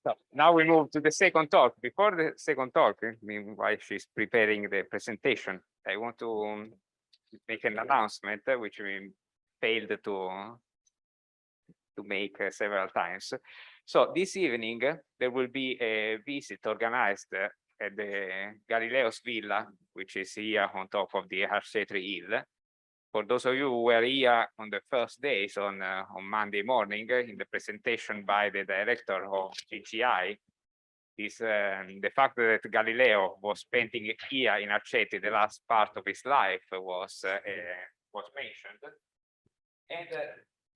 So now we move to the second talk. Before the second talk, meanwhile she's preparing the presentation, I want to make an announcement, which we failed to make several times. So this evening, there will be a visit organized at the Galileo's villa, which is here on top of the Arcetri Hill. For those of you who were here on the first days on Monday morning, in the presentation by the director of GGI, is the fact that Galileo was spending here in Arcetri the last part of his life was mentioned. And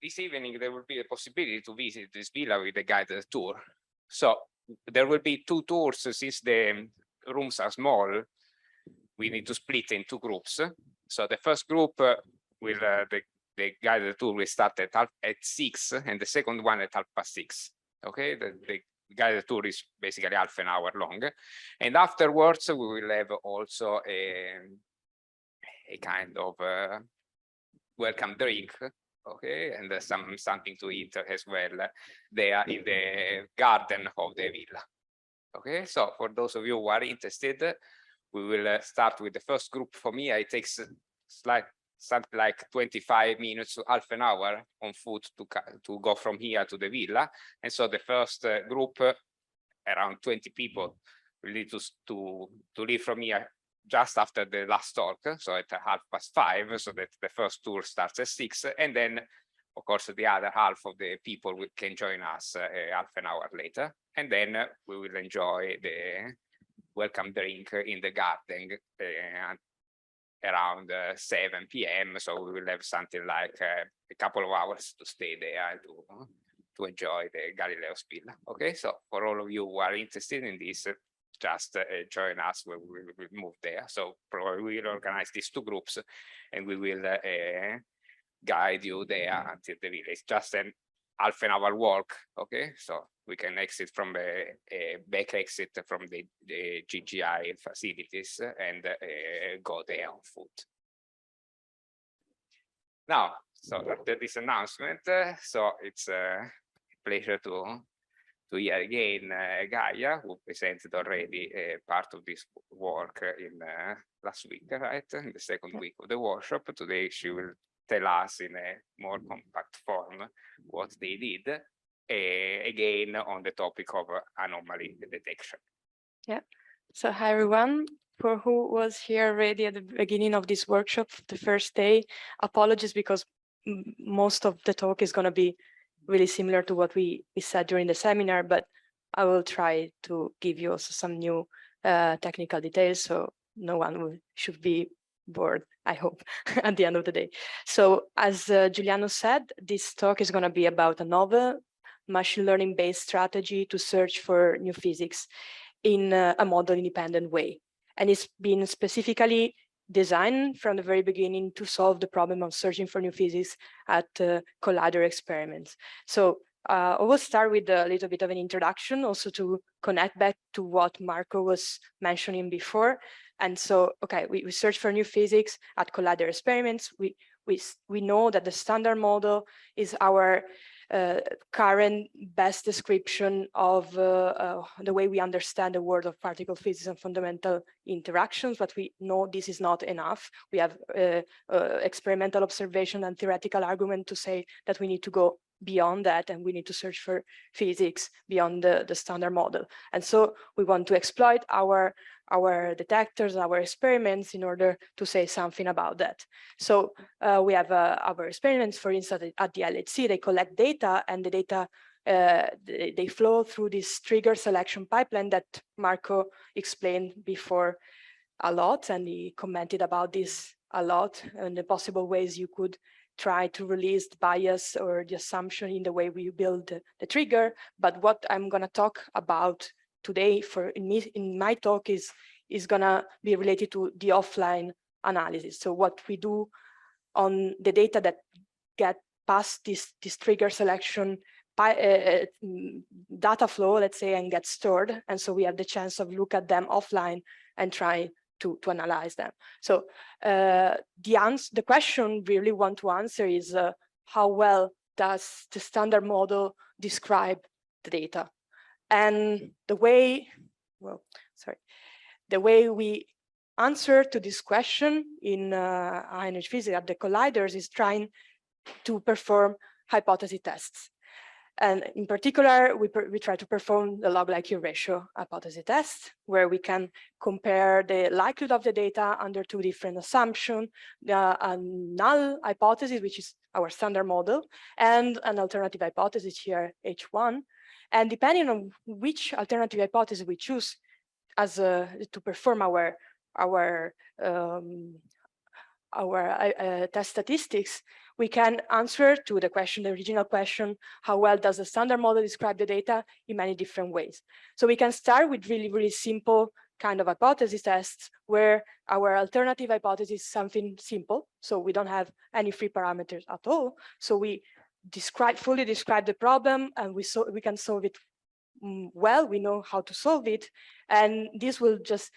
this evening, there will be a possibility to visit this villa with a guided tour. So there will be two tours. Since the rooms are small, we need to split in two groups. So the first group will, the guided tour will start at 6, and the second one at 6:30. Okay, the guided tour is basically half an hour long. And afterwards, we will have also a kind of welcome drink. Okay, and something to eat as well there in the garden of the villa. Okay, so for those of you who are interested, we will start with the first group. For me, it takes something like 25 minutes to half an hour on foot to go from here to the villa. And so the first group, around 20 people, will need to leave from here just after the last talk, so at 5:30, so that the first tour starts at 6, and then, of course, the other half of the people can join us half an hour later, and then we will enjoy the welcome drink in the garden around 7 p.m. So we will have something like a couple of hours to stay there to enjoy the Galileo's villa. Okay, so for all of you who are interested in this, just join us when we will move there. So probably we will organize these two groups, and we will guide you there until the villa. It's just an half an hour walk. Okay, so we can exit from a back exit from the GGI facilities and go there on foot. Now, so after this announcement, so it's a pleasure to hear again Gaia, who presented already part of this work in last week, right? In the second week of the workshop. Today she will tell us in a more compact form what they did, again on the topic of anomaly detection. Yeah. So hi everyone. For who was here already at the beginning of this workshop, the first day, apologies because most of the talk is going to be really similar to what we said during the seminar, but I will try to give you also some new technical details, so no one should be bored, I hope, at the end of the day. So as Giuliano said, this talk is going to be about a novel machine learning based strategy to search for new physics in a model independent way. And it's been specifically designed from the very beginning to solve the problem of searching for new physics at collider experiments. So I will start with a little bit of an introduction, also to connect back to what Marco was mentioning before. And so, okay, we search for new physics at collider experiments. We know that the standard model is our current best description of the way we understand the world of particle physics and fundamental interactions, but we know this is not enough. We have experimental observation and theoretical argument to say that we need to go beyond that, and we need to search for physics beyond the standard model. And so we want to exploit our detectors, our experiments, in order to say something about that. So we have our experiments, for instance, at the LHC. They collect data, and the data, they flow through this trigger selection pipeline that Marco explained before a lot, and he commented about this a lot, and the possible ways you could try to release the bias or the assumption in the way we build the trigger. But what I'm going to talk about today in my talk is gonna be related to the offline analysis. So what we do on the data that get past this trigger selection data flow, let's say, and get stored. And so we have the chance of look at them offline and try to analyze them. So the question we really want to answer is how well does the standard model describe the data? And the way, well, sorry, the way we answer to this question in high-energy physics at the colliders is trying to perform hypothesis tests. And in particular, we try to perform the log-likelihood ratio hypothesis test, where we can compare the likelihood of the data under two different assumptions, a null hypothesis, which is our standard model, and an alternative hypothesis here, H1. And depending on which alternative hypothesis we choose as to perform our test statistics, we can answer to the question, the original question, how well does the standard model describe the data, in many different ways. So we can start with really, really simple kind of hypothesis tests where our alternative hypothesis is something simple. So we don't have any free parameters at all. So we fully describe the problem, and we can solve it well. We know how to solve it. And this will just,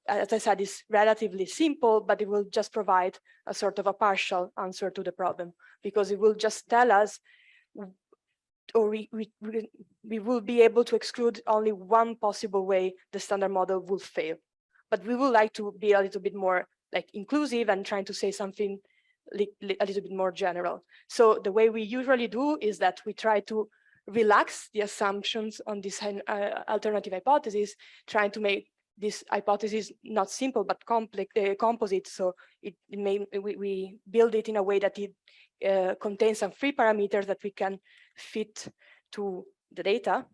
as I said, is relatively simple, but it will just provide a sort of a partial answer to the problem, because it will just tell us, or we will be able to exclude only one possible way the standard model will fail. But we would like to be a little bit more like inclusive and trying to say something a little bit more general. So the way we usually do is that we try to relax the assumptions on this alternative hypothesis, trying to make this hypothesis not simple but complex, composite. So we build it in a way that it contains some free parameters that we can fit to the data.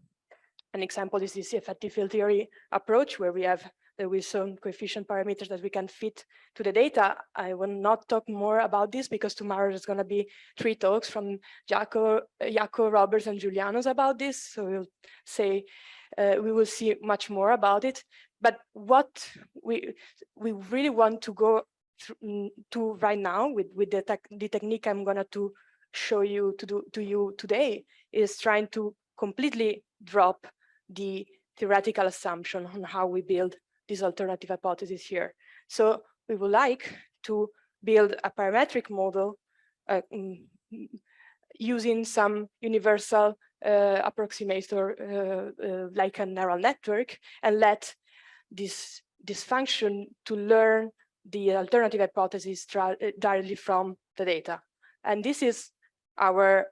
An example is this effective field theory approach, where we have the Wilson coefficient parameters that we can fit to the data. I will not talk more about this because tomorrow there's going to be 3 talks from Jaco, Roberts, and Julianos about this. So we will see much more about it. But what we really want to go to right now with the technique I'm going to show you to you today is trying to completely drop the theoretical assumption on how we build this alternative hypothesis here. So we would like to build a parametric model using some universal approximator like a neural network, and let this function to learn the alternative hypothesis directly from the data. And this is our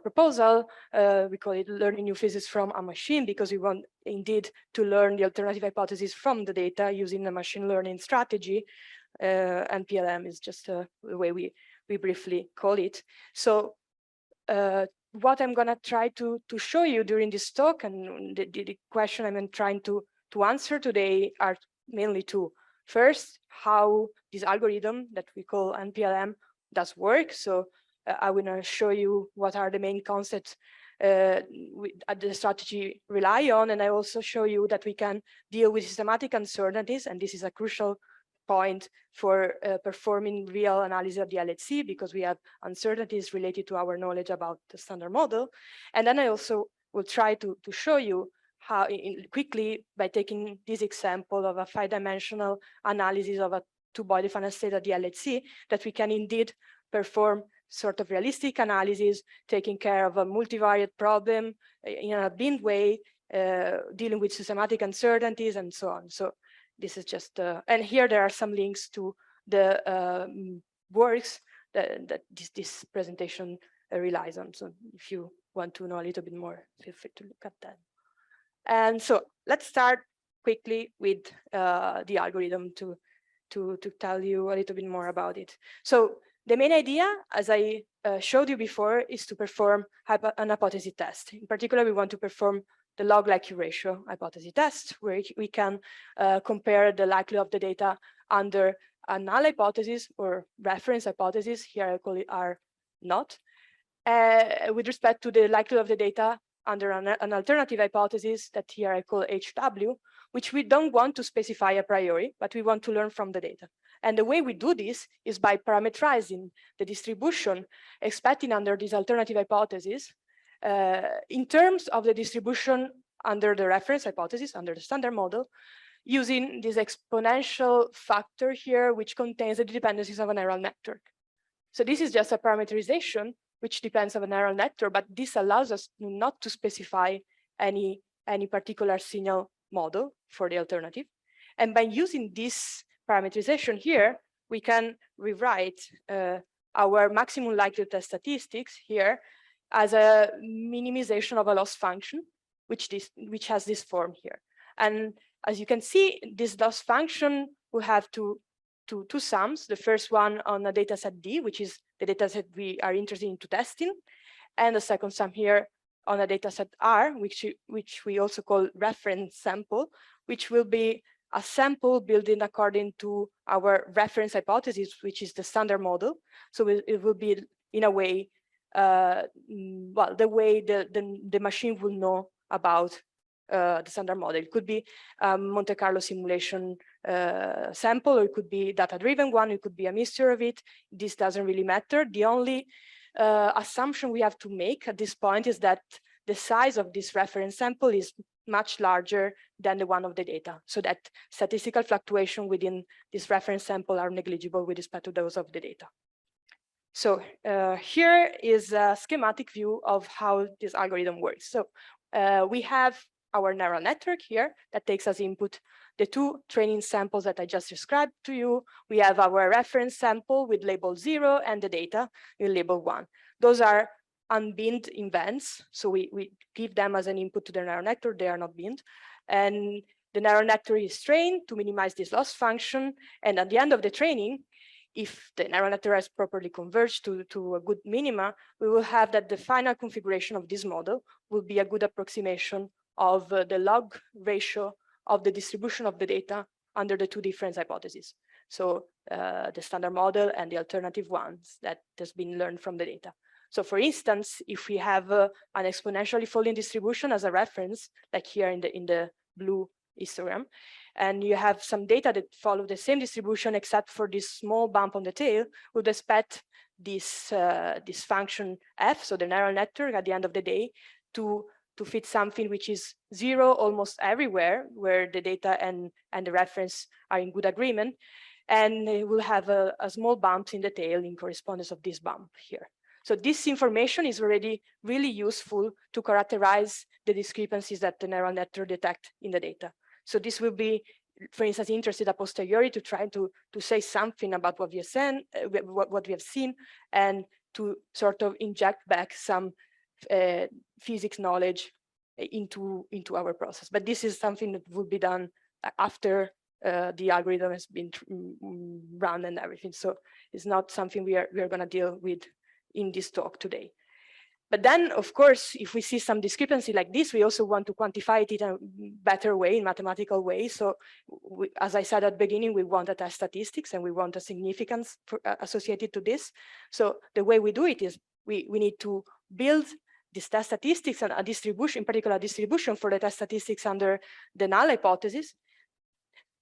proposal. We call it learning new physics from a machine, because we want indeed to learn the alternative hypothesis from the data using a machine learning strategy. And PLM is just the way we briefly call it. So what I'm going to try to show you during this talk, and the question I'm trying to answer today, are mainly 2. First, how this algorithm that we call NPLM does work. So I will show you what are the main concepts the strategy rely on, and I also show you that we can deal with systematic uncertainties, and this is a crucial point for performing real analysis of the LHC, because we have uncertainties related to our knowledge about the standard model. And then I also will try to show you how, quickly, by taking this example of a 5-dimensional analysis of a 2-body final state of the LHC, that we can indeed perform sort of realistic analysis, taking care of a multivariate problem in a binned way, dealing with systematic uncertainties and so on. So this is just, and here there are some links to the works that this presentation relies on. So if you want to know a little bit more, feel free to look at that. And so let's start quickly with the algorithm to tell you a little bit more about it. So the main idea, as I showed you before, is to perform an hypothesis test. In particular, we want to perform the log-likelihood ratio hypothesis test, where we can compare the likelihood of the data under a null hypothesis or reference hypothesis, here I call it R naught, with respect to the likelihood of the data under an alternative hypothesis that here I call HW, which we don't want to specify a priori, but we want to learn from the data. And the way we do this is by parameterizing the distribution expected under this alternative hypothesis in terms of the distribution under the reference hypothesis, under the standard model, using this exponential factor here, which contains the dependencies of a neural network. So this is just a parameterization which depends on a neural network, but this allows us not to specify any particular signal model for the alternative. And by using this parameterization here, we can rewrite our maximum likelihood test statistics here as a minimization of a loss function, which has this form here. And as you can see, this loss function will have two sums. The first one on a data set D, which is the data set we are interested in testing, and the second sum here on a data set R, which we also call reference sample, which will be a sample built in according to our reference hypothesis, which is the standard model. So it will be, in a way, well, the way the machine will know about the standard model. It could be a Monte Carlo simulation sample, or it could be data-driven one, it could be a mixture of it. This doesn't really matter. The only assumption we have to make at this point is that the size of this reference sample is much larger than the one of the data, so that statistical fluctuation within this reference sample are negligible with respect to those of the data. So here is a schematic view of how this algorithm works. So we have our neural network here that takes as input the two training samples that I just described to you. We have our reference sample with label 0 and the data with label 1. Those are unbinned events, so we give them as an input to the neural network. They are not binned. And the neural network is trained to minimize this loss function. And at the end of the training, if the neural network has properly converged to a good minima, we will have that the final configuration of this model will be a good approximation of the log ratio of the distribution of the data under the two different hypotheses. So the standard model and the alternative ones that has been learned from the data. So for instance, if we have an exponentially falling distribution as a reference, like here in the blue histogram, and you have some data that follow the same distribution except for this small bump on the tail, would expect this function f, so the neural network at the end of the day, to fit something which is 0 almost everywhere where the data and the reference are in good agreement, and it will have a small bump in the tail in correspondence of this bump here. So this information is already really useful to characterize the discrepancies that the neural network detect in the data. So this will be, for instance, interested a posteriori to try to say something about what we have seen, and to sort of inject back some physics knowledge into our process. But this is something that will be done after the algorithm has been run and everything. So it's not something we are going to deal with in this talk today. But then, of course, if we see some discrepancy like this, we also want to quantify it in a better way, in mathematical way. So as I said at the beginning, we want a test statistics and we want a significance associated to this. So the way we do it is we need to build this test statistics and a distribution, in particular distribution for the test statistics under the null hypothesis.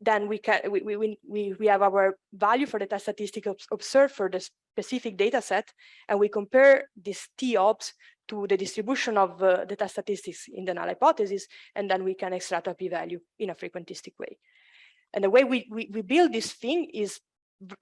Then we have our value for the test statistic observed for the specific data set, and we compare this t-obs to the distribution of the test statistics in the null hypothesis, and then we can extract a p-value in a frequentistic way. And the way we build this thing is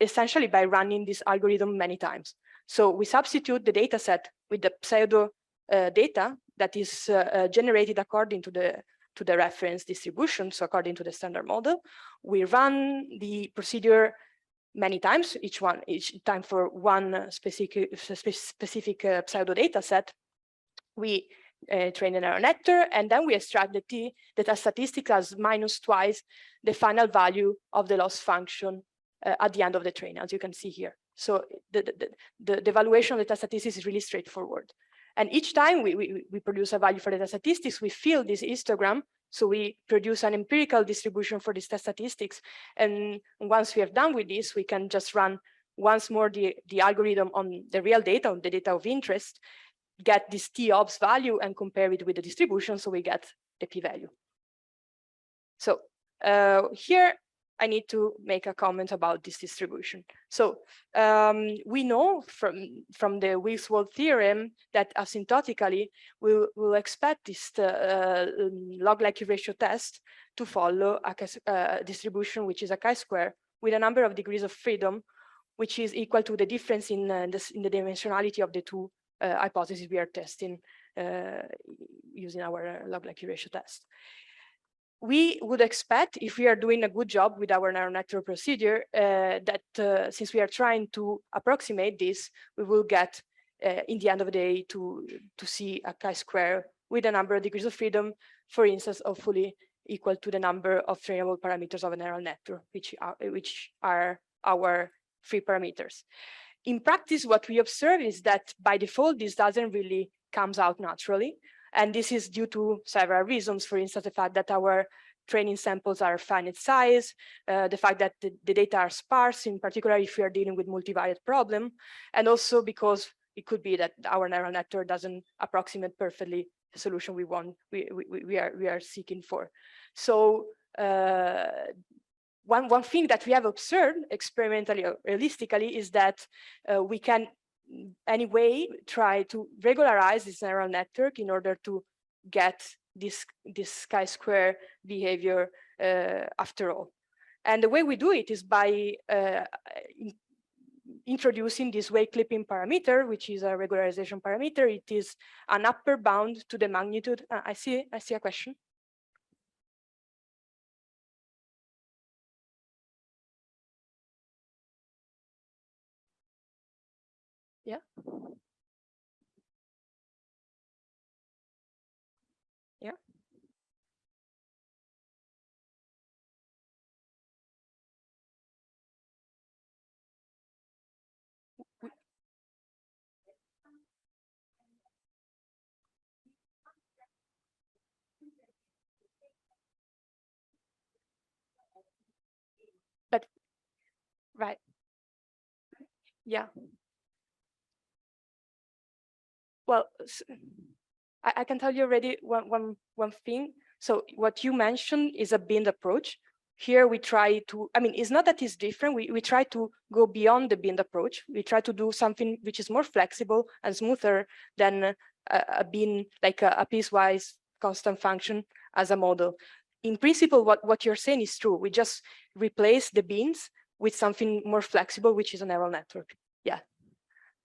essentially by running this algorithm many times. So we substitute the data set with the pseudo data that is generated according to the reference distribution, so according to the standard model. We run the procedure many times, each time for one specific pseudo data set. We train the neural network, and then we extract the test statistic as minus twice the final value of the loss function at the end of the training, as you can see here. So the evaluation of the test statistics is really straightforward. And each time we produce a value for the test statistics, we fill this histogram. So we produce an empirical distribution for these test statistics. And once we are done with this, we can just run once more the algorithm on the real data, on the data of interest, get this t-obs value and compare it with the distribution, so we get the p-value. So here I need to make a comment about this distribution. So we know from the Wilks-Wald theorem that asymptotically we'll expect this log likelihood ratio test to follow a distribution which is a chi-square with a number of degrees of freedom, which is equal to the difference in the dimensionality of the two hypothesis we are testing using our log-like ratio test. We would expect, if we are doing a good job with our neural network procedure, that since we are trying to approximate this, we will get, in the end of the day, to see a chi-square with a number of degrees of freedom, for instance, hopefully equal to the number of trainable parameters of a neural network, which are our free parameters. In practice, what we observe is that by default, this doesn't really comes out naturally. And this is due to several reasons. For instance, the fact that our training samples are finite size, the fact that the data are sparse, in particular if we are dealing with multivariate problem, and also because it could be that our neural network doesn't approximate perfectly the solution we want, we are seeking for. So one thing that we have observed experimentally or realistically is that we can anyway try to regularize this neural network in order to get this chi-square behavior after all. And the way we do it is by introducing this weight clipping parameter, which is a regularization parameter. It is an upper bound to the magnitude. I see a question. Yeah. Yeah. But right. Yeah. Well, I can tell you already one thing. So what you mentioned is a binned approach. Here we try to, I mean, it's not that it's different. We try to go beyond the binned approach. We try to do something which is more flexible and smoother than a bin, like a piecewise constant function as a model. In principle, what you're saying is true. We just replace the bins with something more flexible, which is a neural network. Yeah,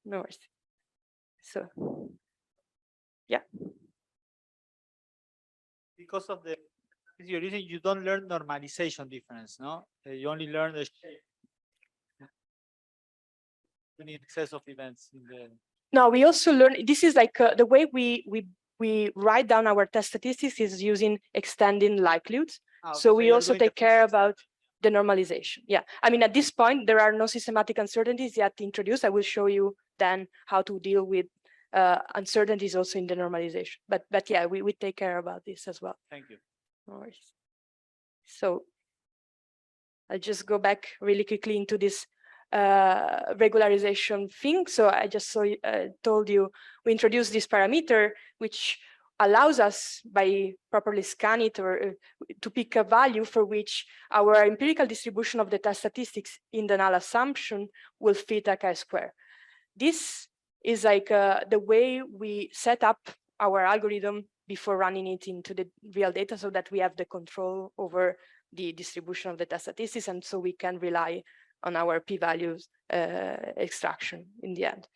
no worries. So, yeah. Because of the reason, you don't learn normalization difference, no? You only learn the shape. Any excess of events in the. No, we also learn. This is like the way we write down our test statistics is using extending likelihoods. So we also take care about the normalization. Yeah, I mean, at this point, there are no systematic uncertainties yet introduced. I will show you then how to deal with uncertainties also in the normalization. But yeah, we take care about this as well. Thank you. No worries. So I'll just go back really quickly into this regularization thing. So I just told you we introduced this parameter, which allows us by properly scan it or to pick a value for which our empirical distribution of the test statistics in the null assumption will fit a chi-square. This is like the way we set up our algorithm before running it into the real data so that we have the control over the distribution of the test statistics, and so we can rely on our p-values extraction in the end.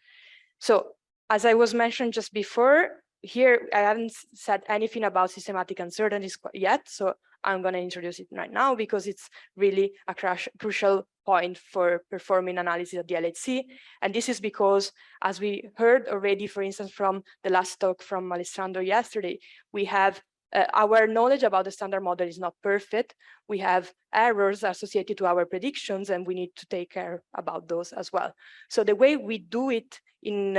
So as I was mentioned just before, here I haven't said anything about systematic uncertainties yet, so I'm going to introduce it right now because it's really a crucial point for performing analysis of the LHC. And this is because, as we heard already, for instance, from the last talk from Alessandro yesterday, we have our knowledge about the standard model is not perfect. We have errors associated to our predictions, and we need to take care about those as well. So the way we do it in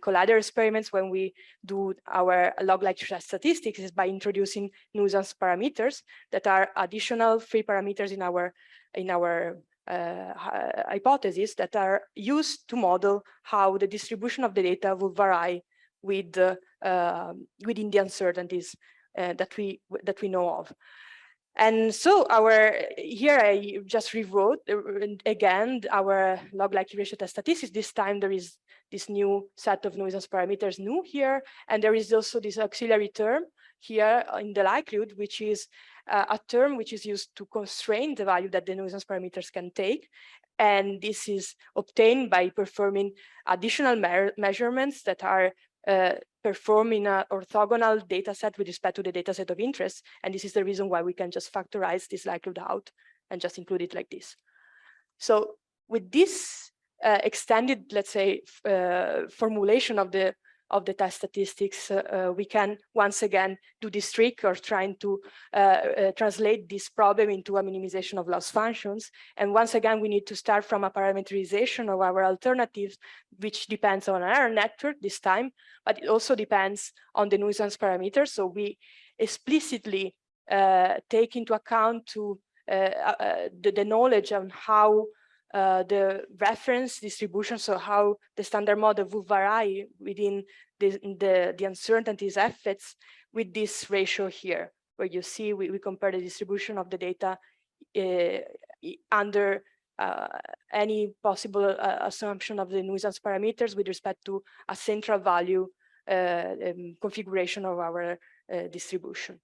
collider experiments when we do our log-like statistics is by introducing nuisance parameters that are additional free parameters in our hypothesis that are used to model how the distribution of the data will vary with within the uncertainties that we know of. And so here I just rewrote again our log-like ratio test statistics. This time there is this new set of nuisance parameters new here, and there is also this auxiliary term here in the likelihood, which is a term which is used to constrain the value that the nuisance parameters can take. And this is obtained by performing additional measurements that are performed in an orthogonal data set with respect to the data set of interest. And this is the reason why we can just factorize this likelihood out and just include it like this. So with this extended, let's say, formulation of the test statistics, we can once again do this trick or trying to translate this problem into a minimization of loss functions. And once again, we need to start from a parameterization of our alternatives, which depends on our network this time, but it also depends on the nuisance parameters. So we explicitly take into account to the knowledge on how the reference distribution, so how the standard model will vary within the uncertainties effects with this ratio here, where you see we compare the distribution of the data under any possible assumption of the nuisance parameters with respect to a central value configuration of our distribution.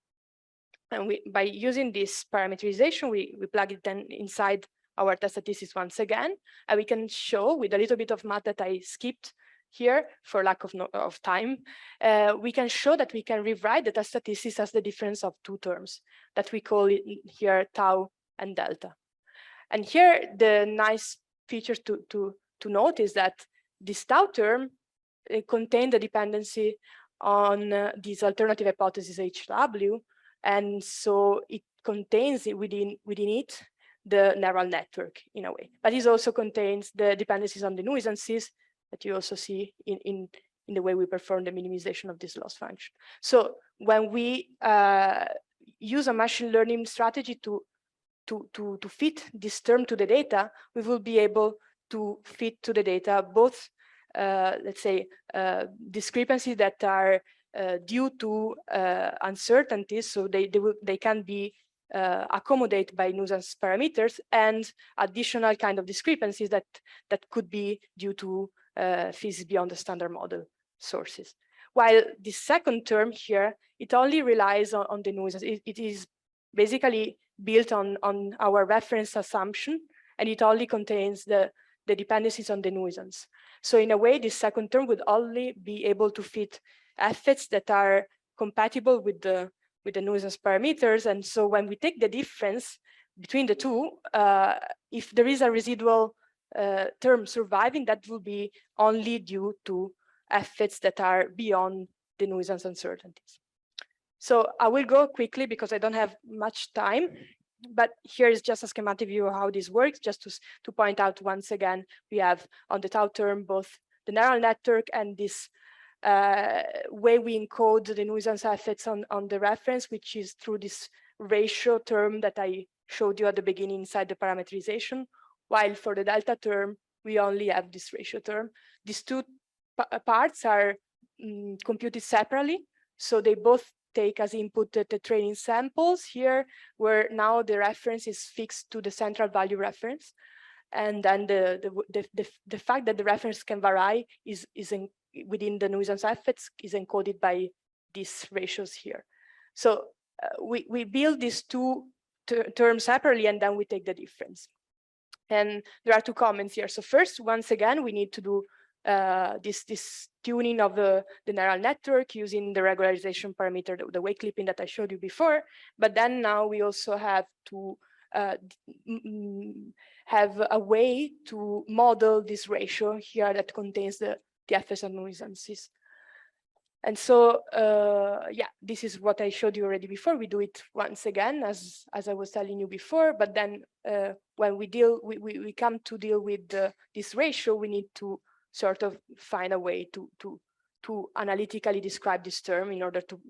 And by using this parameterization, we plug it then inside our test statistics once again, and we can show with a little bit of math that I skipped here for lack of time, we can show that we can rewrite the test statistics as the difference of two terms that we call it here tau and delta. And here the nice feature to note is that this tau term contains the dependency on this alternative hypothesis HW, and so it contains within it the neural network in a way, but it also contains the dependencies on the nuisances that you also see in the way we perform the minimization of this loss function. So when we use a machine learning strategy to fit this term to the data, we will be able to fit to the data both, let's say, discrepancies that are due to uncertainties, so they can be accommodated by nuisance parameters, and additional kind of discrepancies that could be due to physics beyond the standard model sources. While the second term here, it only relies on the nuisance. It is basically built on our reference assumption, and it only contains the dependencies on the nuisance. So in a way, this second term would only be able to fit effects that are compatible with the nuisance parameters. And so when we take the difference between the two, if there is a residual term surviving, that will be only due to effects that are beyond the nuisance uncertainties. So I will go quickly because I don't have much time, but here is just a schematic view of how this works, just to point out once again, we have on the tau term both the neural network and this way we encode the nuisance effects on the reference, which is through this ratio term that I showed you at the beginning inside the parameterization, while for the delta term, we only have this ratio term. These two parts are computed separately, so they both take as input the training samples here, where now the reference is fixed to the central value reference. And then the fact that the reference can vary is within the nuisance effects is encoded by these ratios here. So we build these two terms separately, and then we take the difference. And there are two comments here. So first, once again, we need to do this tuning of the neural network using the regularization parameter, the weight clipping that I showed you before. But then now we also have to have a way to model this ratio here that contains the effects of nuisances. And so, yeah, this is what I showed you already before. We do it once again, as I was telling you before. But then when we come to deal with this ratio, we need to sort of find a way to analytically describe this term in order to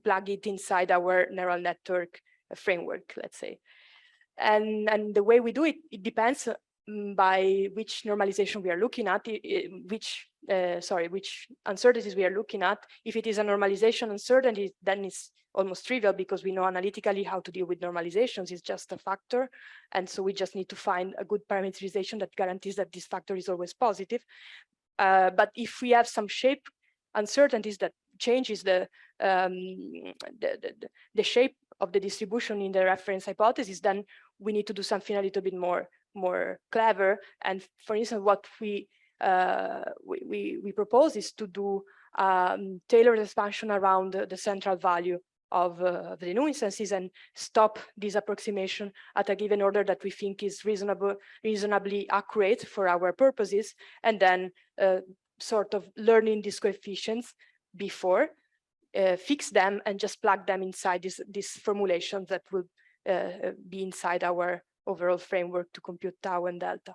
plug it inside our neural network framework, let's say. And the way we do it, it depends by which normalization we are looking at, which uncertainties we are looking at. If it is a normalization uncertainty, then it's almost trivial because we know analytically how to deal with normalizations. It's just a factor. And so we just need to find a good parameterization that guarantees that this factor is always positive. But if we have some shape uncertainties that changes the shape of the distribution in the reference hypothesis, then we need to do something a little bit more more clever. And for instance, what we propose is to do tailored expansion around the central value of the new instances and stop this approximation at a given order that we think is reasonably accurate for our purposes, and then sort of learning these coefficients before, fix them and just plug them inside these formulations that will be inside our overall framework to compute tau and delta.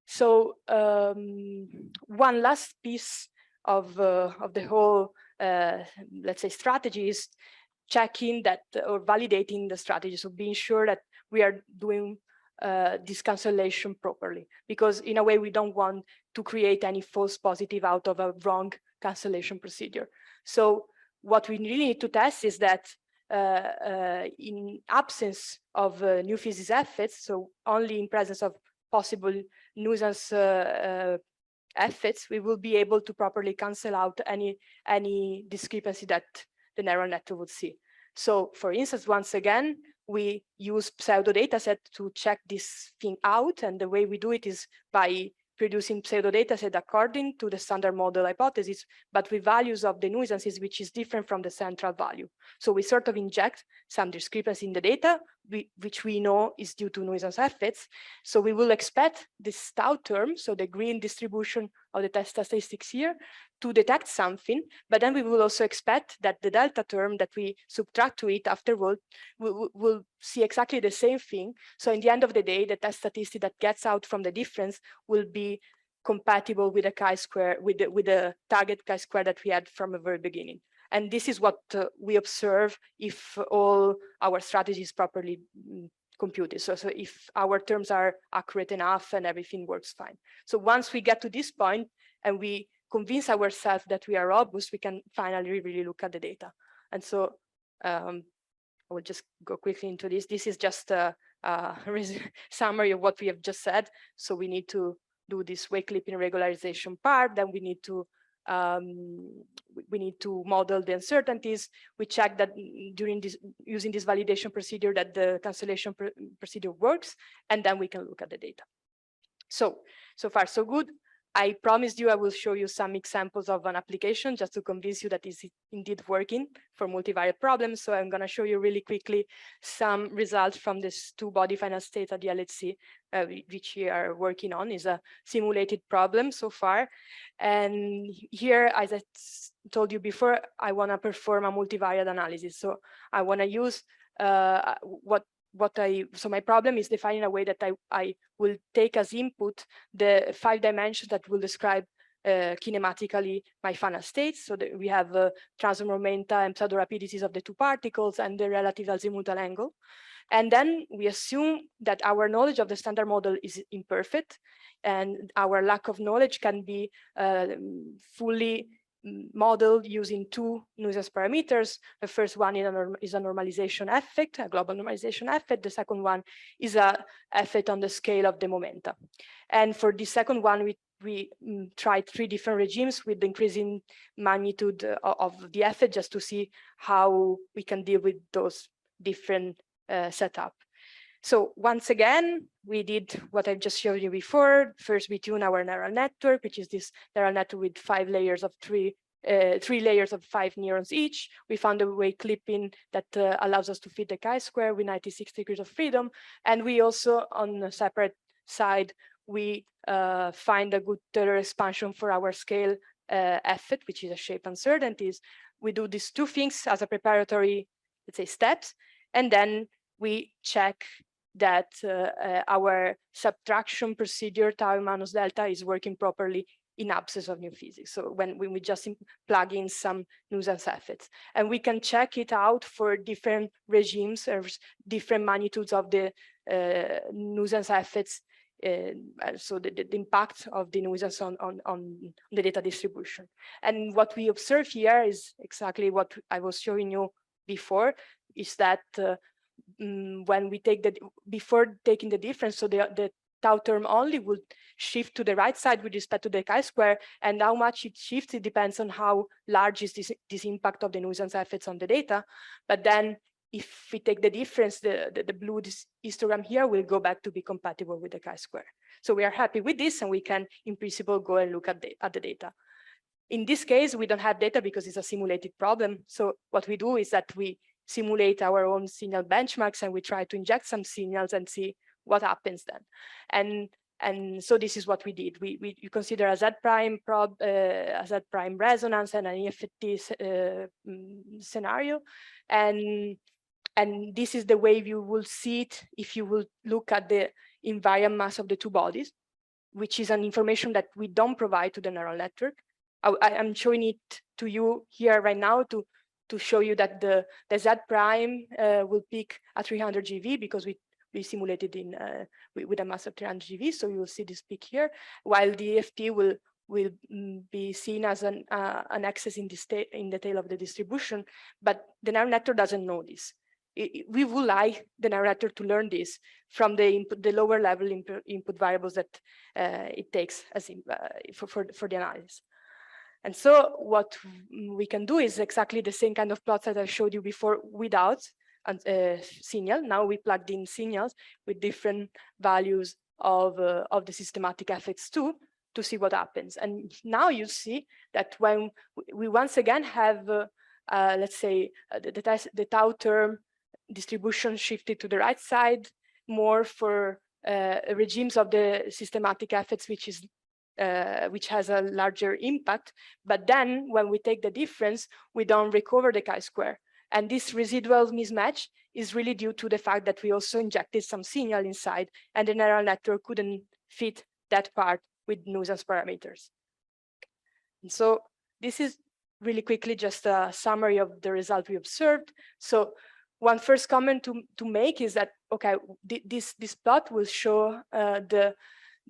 So one last piece of the whole, let's say, strategy is checking that or validating the strategy. So being sure that we are doing this cancellation properly, because in a way we don't want to create any false positive out of a wrong cancellation procedure. So what we really need to test is that in absence of new physics effects, so only in presence of possible nuisance effects, we will be able to properly cancel out any discrepancy that the neural network would see. So for instance, once again, we use pseudo dataset to check this thing out. And the way we do it is by producing pseudo dataset according to the standard model hypothesis, but with values of the nuisances, which is different from the central value. So we sort of inject some discrepancy in the data, which we know is due to nuisance effects. So we will expect this tau term, so the green distribution of the test statistics here, to detect something, but then we will also expect that the delta term that we subtract to it afterward will see exactly the same thing. So in the end of the day, the test statistic that gets out from the difference will be compatible with the chi-square, with the target chi-square that we had from the very beginning. And this is what we observe if all our strategies properly computed. So if our terms are accurate enough and everything works fine. So once we get to this point and we convince ourselves that we are robust, we can finally really look at the data. And so I will just go quickly into this. This is just a summary of what we have just said. So we need to do this wake clipping regularization part. Then we need to model the uncertainties. We check that during this, using this validation procedure, that the cancellation procedure works, and then we can look at the data. So far so good. I promised you I will show you some examples of an application just to convince you that it's indeed working for multivariate problems. So I'm going to show you really quickly some results from this two-body final state at the LHC, which we are working on. Is a simulated problem so far. And here, as I told you before, I want to perform a multivariate analysis. So I want to use so my problem is defined in a way that I will take as input the 5 dimensions that will describe kinematically my final states. So that we have transfer momenta and pseudo rapidities of the two particles and the relative azimuthal angle. And then we assume that our knowledge of the standard model is imperfect, and our lack of knowledge can be fully modeled using two nuisance parameters. The first one is a normalization effect, a global normalization effect. The second one is a effect on the scale of the momenta. And for the second one, we tried 3 different regimes with the increasing magnitude of the effect, just to see how we can deal with those different setup. So once again, we did what I've just showed you before. First, we tune our neural network, which is this neural network with 5 layers of 3 layers of 5 neurons each. We found a wake clipping that allows us to fit the chi-square with 96 degrees of freedom. And we also, on a separate side, we find a good Taylor expansion for our scale effect, which is a shape uncertainties. We do these 2 things as a preparatory, let's say, steps, and then we check that our subtraction procedure tau minus delta is working properly in absence of new physics. So when we just plug in some nuisance effects, and we can check it out for different regimes or different magnitudes of the nuisance effects. So the impact of the nuisance on the data distribution. And what we observe here is exactly what I was showing you before, is that when we take before taking the difference, so the tau term only would shift to the right side with respect to the chi-square, and how much it shifts, it depends on how large is this impact of the nuisance effects on the data. But then if we take the difference, the blue histogram here will go back to be compatible with the chi-square. So we are happy with this, and we can, in principle, go and look at the data. In this case, we don't have data because it's a simulated problem. So what we do is that we simulate our own signal benchmarks, and we try to inject some signals and see what happens then. And so this is what we did. We consider a Z prime a Z prime resonance and an EFT scenario, and this is the way you will see it if you will look at the invariant mass of the two bodies, which is an information that we don't provide to the neural network. I'm showing it to you here right now to show you that the Z prime will peak at 300 GeV because we simulated in with a mass of 300 GeV, so you will see this peak here, while the EFT will be seen as an axis in the tail of the distribution, but the neural network doesn't know this. We would like the neural network to learn this from the lower level input variables that it takes as for the analysis. And so what we can do is exactly the same kind of plots that I showed you before without signal. Now we plugged in signals with different values of the systematic effects too, to see what happens. And now you see that when we once again have, let's say, the tau term distribution shifted to the right side, more for regimes of the systematic effects, which has a larger impact. But then when we take the difference, we don't recover the chi-square. And this residual mismatch is really due to the fact that we also injected some signal inside, and the neural network couldn't fit that part with nuisance parameters. And so this is really quickly just a summary of the result we observed. So one first comment to make is that, okay, this plot will show the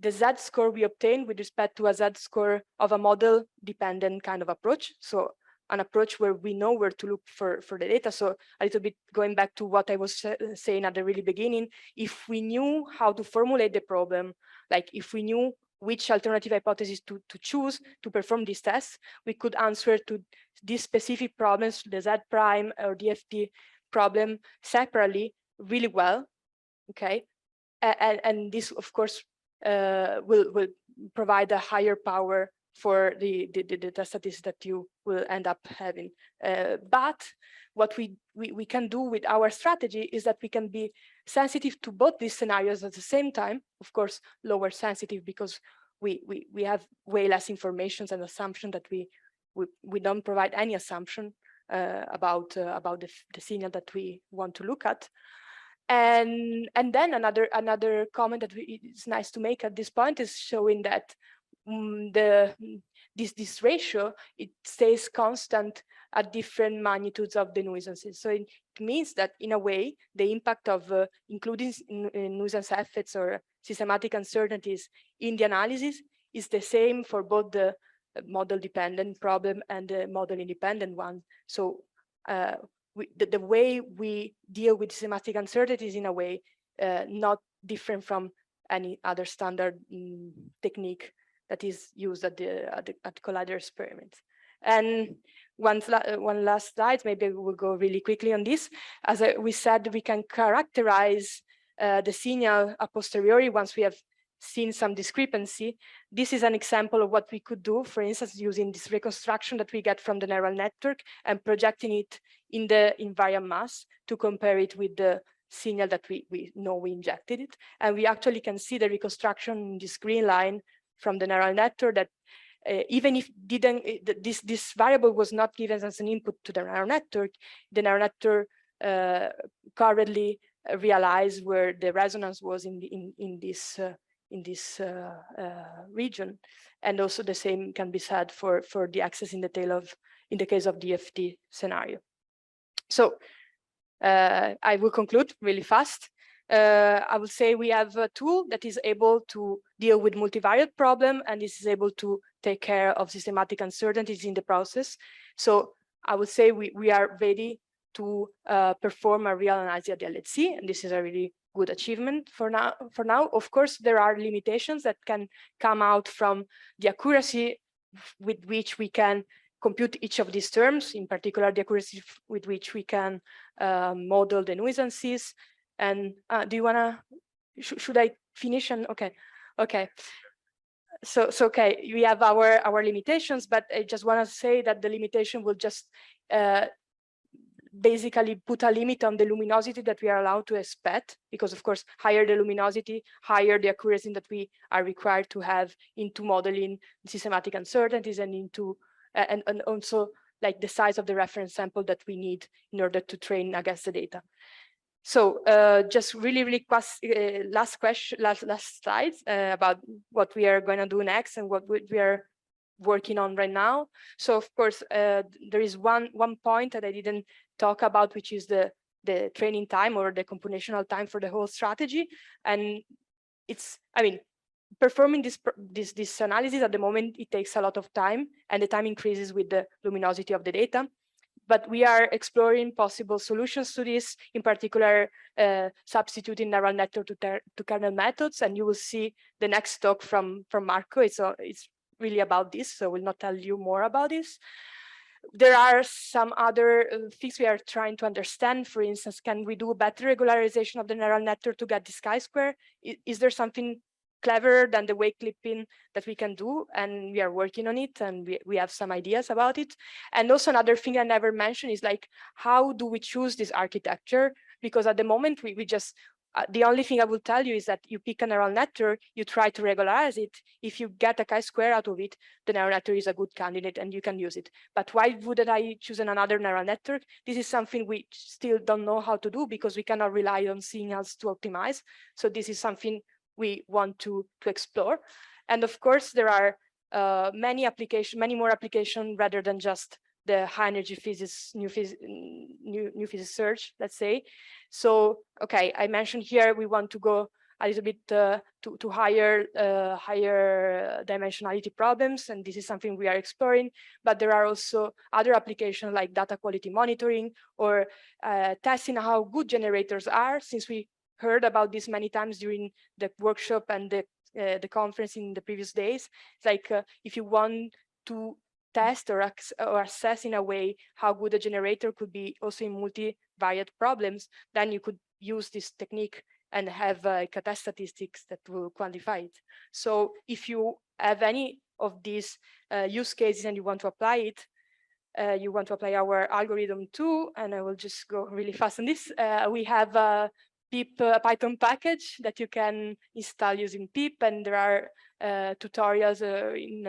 Z-score we obtained with respect to a Z-score of a model-dependent kind of approach. So an approach where we know where to look for the data. So a little bit going back to what I was saying at the really beginning, if we knew how to formulate the problem, like if we knew which alternative hypothesis to choose to perform these tests, we could answer to these specific problems, the Z prime or DFT problem separately really well, okay? And this, of course, will provide a higher power for the data statistics that you will end up having. But what we can do with our strategy is that we can be sensitive to both these scenarios at the same time, of course, lower sensitive because we have way less information and assumption that we don't provide any assumption about the signal that we want to look at. And then another comment that it's nice to make at this point is showing that this ratio, it stays constant at different magnitudes of the nuisances. So it means that in a way, the impact of including nuisance effects or systematic uncertainties in the analysis is the same for both the model-dependent problem and the model-independent one. So the way we deal with systematic uncertainties in a way not different from any other standard technique that is used at collider experiments. And one last slide, maybe we'll go really quickly on this. As we said, we can characterize the signal a posteriori once we have seen some discrepancy. This is an example of what we could do, for instance, using this reconstruction that we get from the neural network and projecting it in the invariant mass to compare it with the signal that we know we injected it. And we actually can see the reconstruction in this green line from the neural network that even if this variable was not given as an input to the neural network currently realized where the resonance was in this region. And also the same can be said for the axis in the tail in the case of the DFT scenario. So I will conclude really fast. I would say we have a tool that is able to deal with multivariate problem, and this is able to take care of systematic uncertainties in the process. So I would say we are ready to perform a real analysis at the LHC, and this is a really good achievement for now. Of course, there are limitations that can come out from the accuracy with which we can compute each of these terms, in particular the accuracy with which we can model the nuisances. And do you wanna, should I finish? And okay. So okay, we have our limitations, but I just want to say that the limitation will just basically put a limit on the luminosity that we are allowed to expect, because of course, higher the luminosity, higher the accuracy that we are required to have into modeling systematic uncertainties and into and also like the size of the reference sample that we need in order to train against the data. So just really last slides about what we are going to do next and what we are working on right now. So of course, there is one point that I didn't talk about, which is the training time or the computational time for the whole strategy. And it's, I mean, performing this analysis at the moment, it takes a lot of time, and the time increases with the luminosity of the data. But we are exploring possible solutions to this, in particular, substituting neural network to kernel methods. And you will see the next talk from Marco. It's really about this, so I will not tell you more about this. There are some other things we are trying to understand. For instance, can we do a better regularization of the neural network to get this chi-square? Is there something cleverer than the wake clipping that we can do? And we are working on it, and we have some ideas about it. And also another thing I never mentioned is like, how do we choose this architecture? Because at the moment we just, the only thing I will tell you is that you pick a neural network, you try to regularize it. If you get a chi-square out of it, the neural network is a good candidate and you can use it. But why wouldn't I choose another neural network? This is something we still don't know how to do, because we cannot rely on signals to optimize. So this is something we want to explore. And of course, there are many more applications rather than just the high energy physics, new physics search, let's say. So, okay, I mentioned here, we want to go a little bit to higher dimensionality problems, and this is something we are exploring. But there are also other applications like data quality monitoring, or testing how good generators are, since we heard about this many times during the workshop and the conference in the previous days. It's like if you want to test or assess in a way how good a generator could be also in multivariate problems, then you could use this technique and have test statistics that will quantify it. So if you have any of these use cases and you want to apply it, you want to apply our algorithm too, and I will just go really fast on this. We have a pip Python package that you can install using pip, and there are tutorials in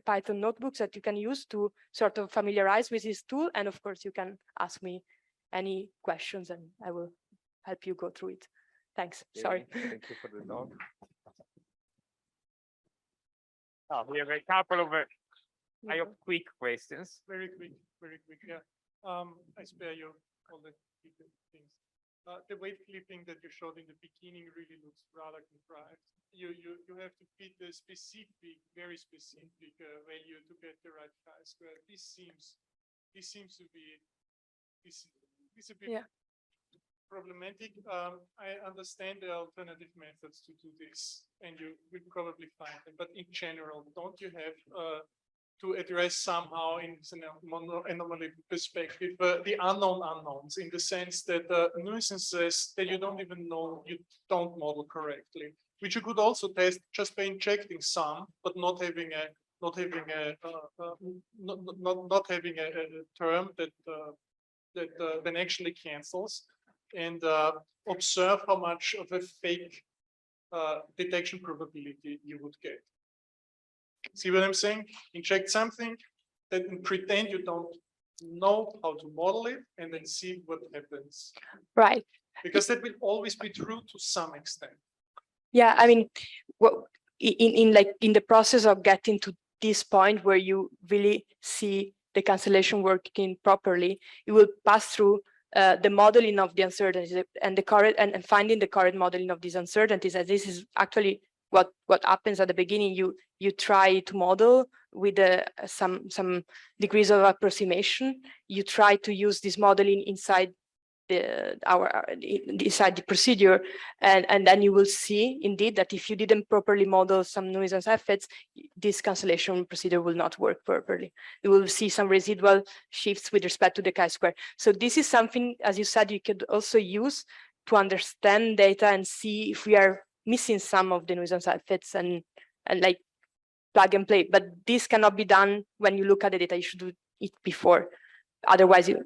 Python notebooks that you can use to sort of familiarize with this tool. And of course, you can ask me any questions and I will help you go through it. Thanks. Sorry. Thank you for the talk. Oh, we have a couple of I have quick questions. Very quick, yeah. I spare you all the things. The weight clipping that you showed in the beginning really looks rather contrived. You have to fit the specific, very specific value to get the right chi-square. This seems to be a bit problematic. I understand the alternative methods to do this, and you will probably find them. But in general, don't you have to address somehow in an anomaly perspective the unknown unknowns, in the sense that nuisances that you don't even know you don't model correctly, which you could also test just by injecting some, but not having a term that then actually cancels, and observe how much of a fake detection probability you would get. See what I'm saying? Inject something, then pretend you don't know how to model it, and then see what happens. Right. Because that will always be true to some extent. Yeah, I mean, in the process of getting to this point where you really see the cancellation working properly, you will pass through the modeling of the uncertainties and the correct and finding the correct modeling of these uncertainties. And this is actually what happens at the beginning. You try to model with some degrees of approximation. You try to use this modeling inside inside the procedure, and then you will see indeed that if you didn't properly model some nuisance effects, this cancellation procedure will not work properly. You will see some residual shifts with respect to the chi-square. So this is something, as you said, you could also use to understand data and see if we are missing some of the nuisance effects and like plug and play. But this cannot be done when you look at the data. You should do it before. Otherwise, this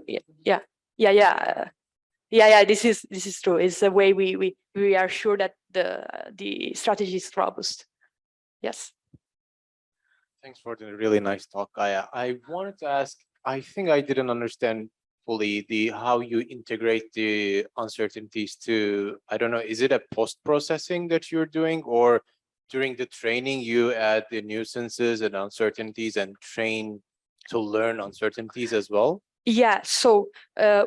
is true. It's a way we are sure that the strategy is robust. Yes. Thanks for the really nice talk, Gaia. I wanted to ask, I think I didn't understand fully how you integrate the uncertainties to, I don't know, is it a post-processing that you're doing, or during the training you add the nuisances and uncertainties and train to learn uncertainties as well? Yeah, so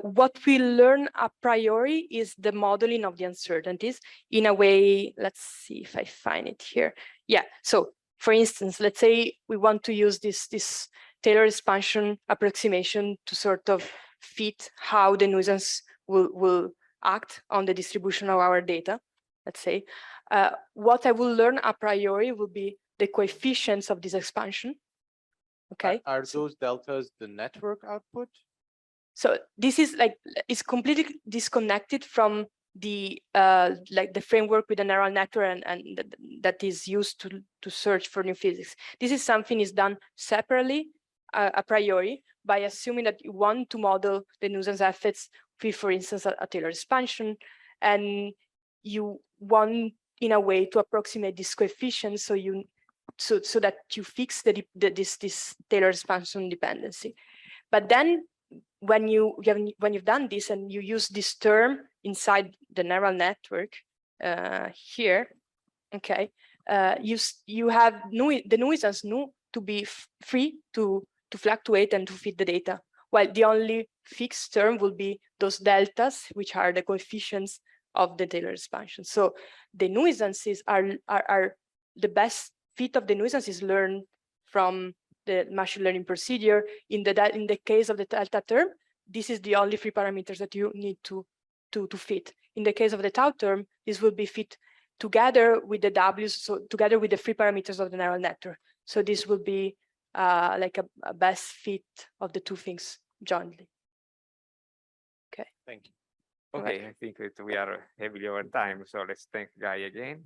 what we learn a priori is the modeling of the uncertainties in a way. Let's see if I find it here. Yeah, so for instance, let's say we want to use this Taylor expansion approximation to sort of fit how the nuisance will act on the distribution of our data. Let's say what I will learn a priori will be the coefficients of this expansion. Okay. Are those deltas the network output? So this is like, it's completely disconnected from the like the framework with the neural network and that is used to search for new physics. This is something is done separately a priori by assuming that you want to model the nuisance effects with, for instance, a Taylor expansion, and you want in a way to approximate this coefficient so that you fix this Taylor expansion dependency. But then when you've done this and you use this term inside the neural network here, okay, you have the nuisance to be free to fluctuate and to fit the data, while the only fixed term will be those deltas, which are the coefficients of the Taylor expansion. So the nuisances are the best fit of the nuisance is learned from the machine learning procedure. In the case of the delta term, this is the only free parameters that you need to fit. In the case of the tau term, this will be fit together with the W's, so together with the free parameters of the neural network. So this will be like a best fit of the two things jointly. Okay. Thank you. Okay, I think that we are heavily over time, so let's thank Gaia again.